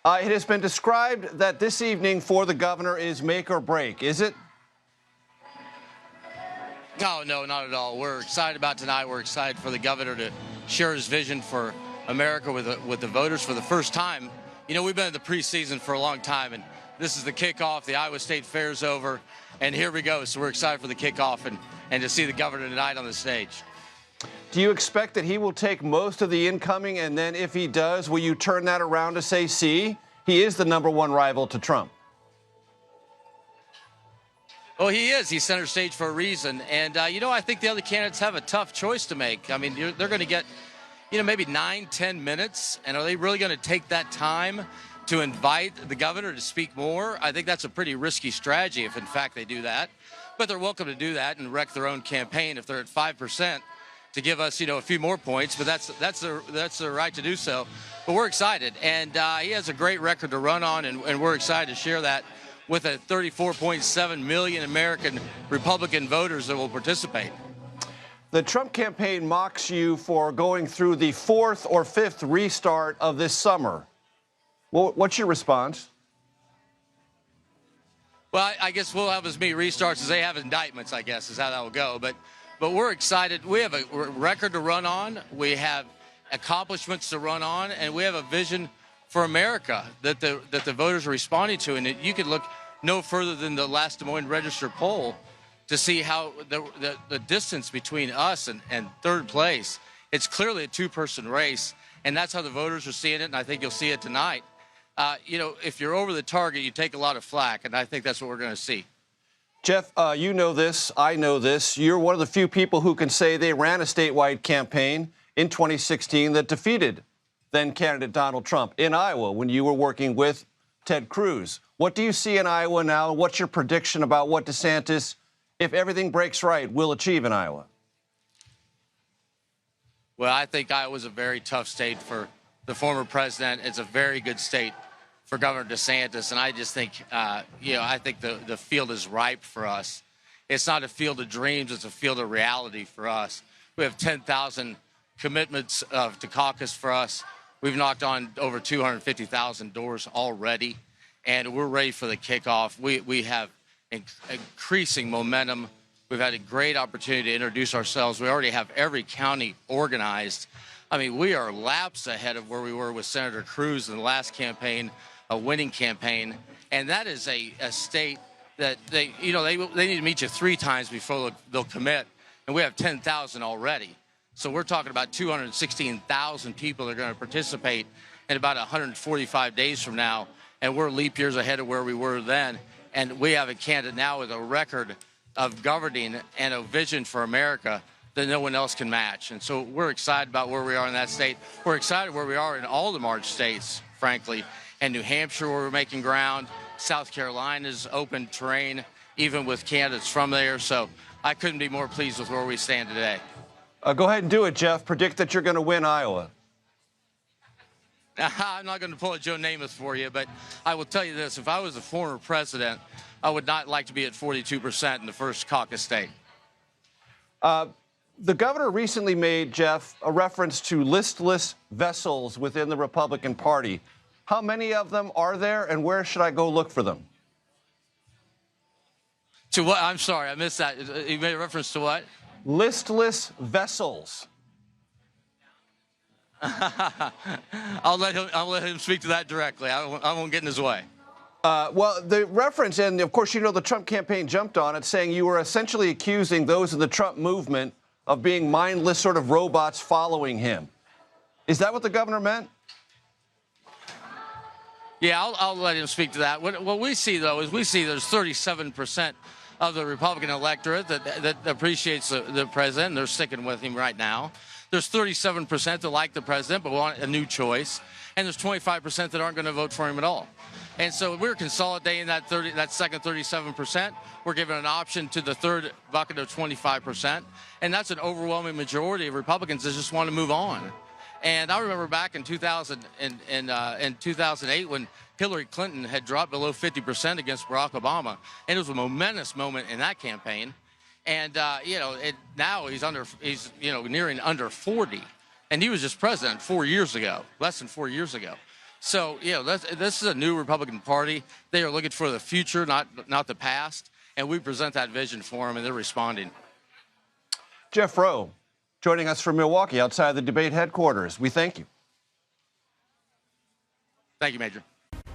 It has been described that this evening for the governor is make or break. Is it? No, not at all. We're excited about tonight. We're excited for the governor to share his vision for America with the voters for the first time. You know, we've been in the preseason for a long time, and this is the kickoff. The Iowa State Fair's over, and here we go. So we're excited for the kickoff and to see the governor tonight on the stage. Do you expect that he will take most of the incoming, and then if he does, will you turn that around to say, see, he is the #1 rival to Trump? Well, he is. He's center stage for a reason. And, I think the other candidates have a tough choice to make. I mean, they're going to get, maybe 9-10 minutes. And are they really going to take that time to invite the governor to speak more? I think that's a pretty risky strategy if, in fact, they do that. But they're welcome to do that and wreck their own campaign if they're at 5% to give us, a few more points. But that's their right to do so. But we're excited. And he has a great record to run on, and we're excited to share that with a 34.7 million American Republican voters that will participate. The Trump campaign mocks you for going through the 4th or 5th restart of this summer. Well, what's your response? Well, I guess we'll have as many restarts as they have indictments, I guess, is how that will go. But we're excited. We have a record to run on. We have accomplishments to run on, and we have a vision for America that the voters are responding to. And you could look no further than the last Des Moines Register poll to see how the distance between us and third place, it's clearly a two-person race, and that's how the voters are seeing it, and I think you'll see it tonight. If you're over the target, you take a lot of flack, and I think that's what we're going to see. Jeff, you know this, I know this. You're one of the few people who can say they ran a statewide campaign in 2016 that defeated then-candidate Donald Trump in Iowa when you were working with Ted Cruz. What do you see in Iowa now? What's your prediction about what DeSantis, if everything breaks right, will achieve in Iowa? Well, I think Iowa's a very tough state for the former president. It's a very good state for Governor DeSantis, and I just think, I think the field is ripe for us. It's not a field of dreams; it's a field of reality for us. We have 10,000 commitments to caucus for us. We've knocked on over 250,000 doors already, and we're ready for the kickoff. We have increasing momentum. We've had a great opportunity to introduce ourselves. We already have every county organized. I mean, we are laps ahead of where we were with Senator Cruz in the last campaign, a winning campaign. And that is a state that they need to meet you 3 times before they'll commit. And we have 10,000 already. So we're talking about 216,000 people that are going to participate in about 145 days from now. And we're leap years ahead of where we were then. And we have a candidate now with a record of governing and a vision for America that no one else can match. And so we're excited about where we are in that state. We're excited where we are in all the March states, frankly. And New Hampshire, where we're making ground. South Carolina's open terrain, even with candidates from there. So I couldn't be more pleased with where we stand today. Go ahead and do it, Jeff. Predict that you're going to win Iowa. I'm not going to pull a Joe Namath for you, but I will tell you this. If I was a former president, I would not like to be at 42% in the first caucus state. The governor recently made, Jeff, a reference to listless vessels within the Republican Party. How many of them are there, and where should I go look for them? To what? I'm sorry, I missed that. You made a reference to what? Listless vessels. I'll let him speak to that directly. I won't get in his way. Well, the reference, and of course, the Trump campaign jumped on it, saying you were essentially accusing those in the Trump movement of being mindless sort of robots following him. Is that what the governor meant? Yeah, I'll let him speak to that. What we see, though, is there's 37% of the Republican electorate that appreciates the president, and they're sticking with him right now. There's 37% that like the president but want a new choice. And there's 25% that aren't going to vote for him at all. And so we're consolidating that second 37%. We're giving an option to the third bucket of 25%. And that's an overwhelming majority of Republicans that just want to move on. And I remember back in 2008 when Hillary Clinton had dropped below 50% against Barack Obama. And it was a momentous moment in that campaign. And, now he's nearing under 40. And he was just president 4 years ago, less than 4 years ago. So, this is a new Republican Party. They are looking for the future, not the past. And we present that vision for them, and they're responding. Jeff Rowe, joining us from Milwaukee outside the debate headquarters. We thank you. Thank you, Major.